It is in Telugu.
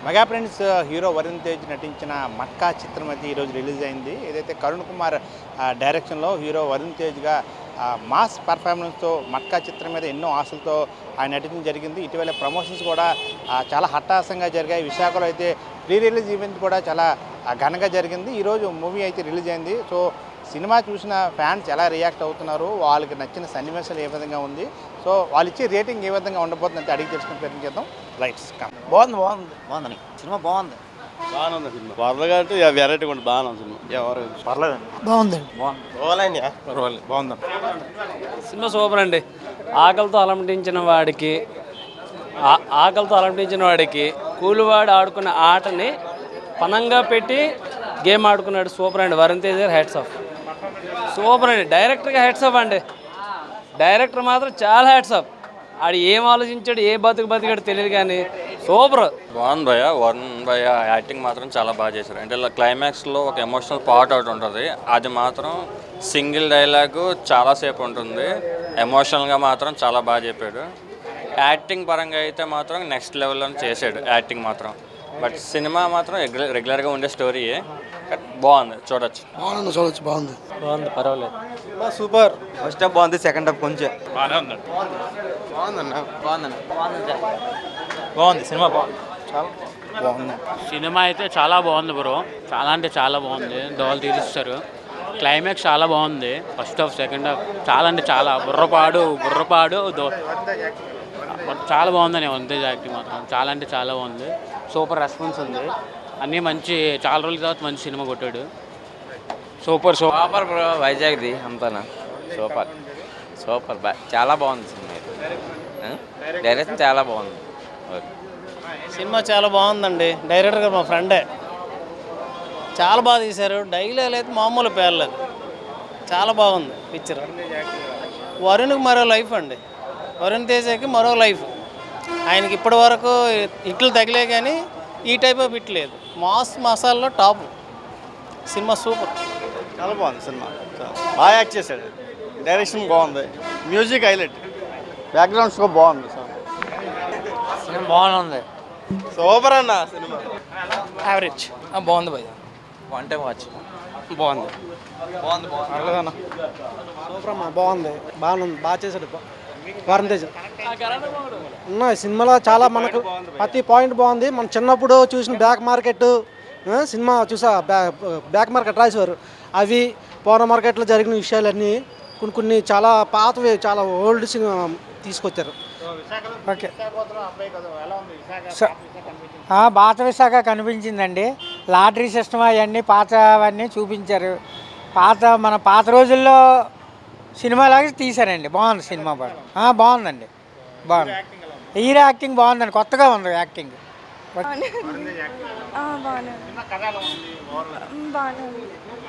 Mega friends hero Varun Tej నటించిన మట్కా చిత్రం అయితే ఈరోజు రిలీజ్ అయింది. ఏదైతే కరుణ్ కుమార్ డైరెక్షన్లో హీరో వరుణ్ తేజ్గా మాస్ పర్ఫార్మెన్స్తో మట్కా చిత్రం మీద ఎన్నో ఆశలతో ఆయన నటించడం జరిగింది. ఇటీవల ప్రమోషన్స్ కూడా చాలా హఠాత్తుగా జరిగాయి. విశాఖలో అయితే ప్రీ రిలీజ్ ఈవెంట్ కూడా చాలా ఘనంగా జరిగింది. ఈరోజు మూవీ అయితే రిలీజ్ అయింది. సో సినిమా చూసిన ఫ్యాన్స్ ఎలా రియాక్ట్ అవుతున్నారు, వాళ్ళకి నచ్చిన సన్నివేశాలు ఏ విధంగా ఉంది, సో వాళ్ళు ఇచ్చే రేటింగ్ ఏ విధంగా ఉండబోతుందంటే అడిగి తెలుసుకుని ప్రయత్నం చేద్దాం. రైట్స్ బాగుందని సినిమా బాగుంది. బాగుంది సినిమా పర్లేదు అంటే వెరైటీ కూడా బాగుంది సినిమా. ఎవరు పర్లేదండి, బాగుందండి. బాగుంది. సినిమా సూపర్ అండి. ఆకలితో అలమటించిన వాడికి కూలివాడు ఆడుకున్న ఆటని పనంగా పెట్టి గేమ్ ఆడుకున్నాడు. సూపర్ అండి. వరుణ్ తేజ్ గారు హెడ్స్ ఆఫ్. సూపర్ అండి. డైరెక్టర్గా హెడ్స్ ఆఫ్ అండి. డైరెక్టర్ మాత్రం చాలా హెడ్స్ ఆఫ్. ఆడు ఏం ఆలోచించాడు, ఏ బతికాడు తెలియదు కానీ సూపర్. బాగుంది భయ్య. వరుణ్ భయ్య యాక్టింగ్ మాత్రం చాలా బాగా చేశారు. అంటే ఇలా క్లైమాక్స్లో ఒక ఎమోషనల్ పార్ట్ ఒకటి ఉంటుంది. అది మాత్రం సింగిల్ డైలాగు చాలాసేపు ఉంటుంది. ఎమోషనల్గా మాత్రం చాలా బాగా చెప్పాడు. యాక్టింగ్ పరంగా అయితే మాత్రం నెక్స్ట్ లెవెల్లో చేశాడు యాక్టింగ్ మాత్రం. బట్ సినిమా మాత్రం రెగ్యులర్గా ఉండే స్టోరీయే. బాగుంది, చూడొచ్చు. బాగుంది, పర్వాలేదు. సూపర్. ఫస్ట్ హాఫ్ బాగుంది, సెకండ్ హాఫ్ కొంచెం బాగుంది. సినిమా బాగుంది. సినిమా అయితే చాలా బాగుంది బ్రో. చాలా అంటే చాలా బాగుంది. దోవలు తీరుస్తారు. క్లైమాక్స్ చాలా బాగుంది. ఫస్ట్ హాఫ్, సెకండ్ హాఫ్ చాలా అంటే చాలా బుర్రపాడు చాలా బాగుందని వంతేజ్ యాక్టింగ్ మాత్రం చాలా అంటే చాలా బాగుంది. సూపర్ రెస్పాన్స్ ఉంది. అన్నీ మంచి, చాలా రోజుల తర్వాత మంచి సినిమా కొట్టాడు. Super bro. వైజాగ్ది అంతానా సూపర్ చాలా బాగుంది సినిమా. డైరెక్షన్ చాలా బాగుంది. సినిమా చాలా బాగుందండి. డైరెక్టర్ గారు మా ఫ్రెండే. చాలా బాగా తీశారు. డైలాగ్ అయితే మామూలు పేర్లేదు. చాలా బాగుంది పిక్చర్. వరుణ్కి మరో లైఫ్ అండి. వరుణ్ తేజకి మరో లైఫ్. ఆయనకి ఇప్పటి వరకు హిట్లు తగిలే కానీ ఈ టైప్ ఆఫ్ హిట్ లేదు. మాస్ మసాల్లో టాప్. Cinema super. చాలా బాగుంది సినిమా. బాగా యాక్ట్ చేశాడు. డైరెక్షన్ బాగుంది. Music highlight. బ్యాక్గ్రౌండ్ స్కోర్ బాగుంది. సినిమా బాగుంది. సూపర్ అన్న సినిమా. యావరేజ్. బాగుంది భయ్య. One time watch. బాగుంది. సూపర్ అమ్మా, బాగుంది. బాగా చేశాడు వరుణ్ తేజ్. సినిమాలో చాలా మనకు ప్రతి పాయింట్ బాగుంది. మనం చిన్నప్పుడు చూసిన బ్లాక్ మార్కెట్ సినిమా చూసా, బ్లాక్ మార్కెట్ రాసేవారు. అవి పౌన మార్కెట్లో జరిగిన విషయాలన్నీ కొన్ని చాలా పాతవి, చాలా ఓల్డ్ సినిమా తీసుకొచ్చారు. ఓకే, పాత విశాఖ కనిపించిందండి. లాటరీ సిస్టమ్ అవన్నీ పాతవన్నీ చూపించారు. మన పాత రోజుల్లో సినిమాలాగా తీశారండి. బాగుంది సినిమా. బాగుందండి. బాగుంది. హీరో యాక్టింగ్ బాగుందండి. కొత్తగా ఉంది యాక్టింగ్. బాగుంది.